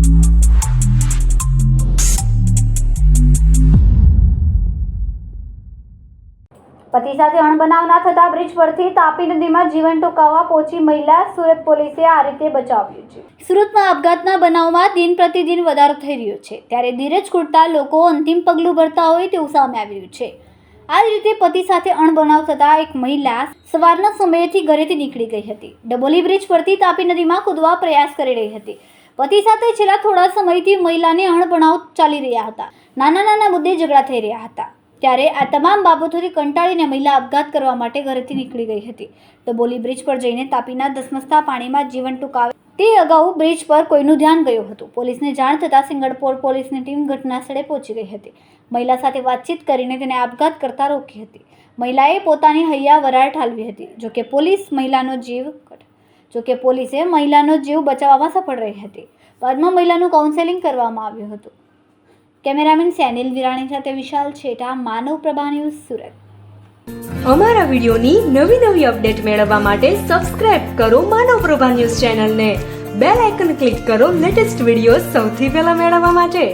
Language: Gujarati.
પતિ સાથે અણબનાવ ના થતા બ્રિજ પરથી તાપી નદીમાં જીવન ટૂંકાવવા પહોંચી મહિલા સુરત પોલીસે આ રીતે બચાવ્યું છે। સુરતમાં આપઘાતના બનાવમાં દિન પ્રતિદિન વધારો થઈ રહ્યો છે, ત્યારે ધીરજ ખૂટતા લોકો અંતિમ પગલું ભરતા હોય તેવું સામે આવી રહ્યું છે। આ જ રીતે પતિ સાથે અણબનાવ થતા એક મહિલા સવારના સમયેથી ઘરેથી નીકળી ગઈ હતી। ડબોલી બ્રિજ પરથી તાપી નદીમાં કૂદવા પ્રયાસ કરી રહી હતી। પતિ સાથે છેલ્લા થોડા સમયથી મહિલાને અણબનાવ ચાલી રહ્યા હતા। નાના મુદ્દે ઝઘડા થઈ રહ્યા હતા। ત્યારે આ તમામ બાબતોથી કંટાળીને મહિલા આપઘાત કરવા માટે ઘરેથી નીકળી ગઈ હતી। ડબોલી બ્રિજ પર જઈને તાપીના ધસમસતા પાણીમાં જીવન ટૂંકાવે તે અગાઉ બ્રિજ પર કોઈનું ધ્યાન ગયું હતું। પોલીસને જાણ થતાં સિંગણપોર પોલીસની ટીમ ઘટના સ્થળે પહોંચી ગઈ હતી। મહિલા સાથે વાતચીત કરીને તેને આપઘાત કરતા રોકી હતી। મહિલાએ પોતાની હૈયા વરાળ ઠાલવી હતી। જોકે પોલીસે મહિલાનો જીવ બચાવવામાં સફળ રહી હતી। બાદમાં મહિલાનું કાઉન્સેલિંગ કરવામાં આવ્યું હતું। કેમેરામેન સેનિલ વિરાણી સાથે વિશાલ છેટા, માનવ પ્રભા ન્યૂઝ, સુરત। અમારા વિડિયોની નવી અપડેટ મેળવવા માટે સબસ્ક્રાઇબ કરો માનવ પ્રભા ન્યૂઝ ચેનલને, બેલ આઇકન ક્લિક કરો લેટેસ્ટ વિડિયો સૌથી પહેલા મેળવવા માટે।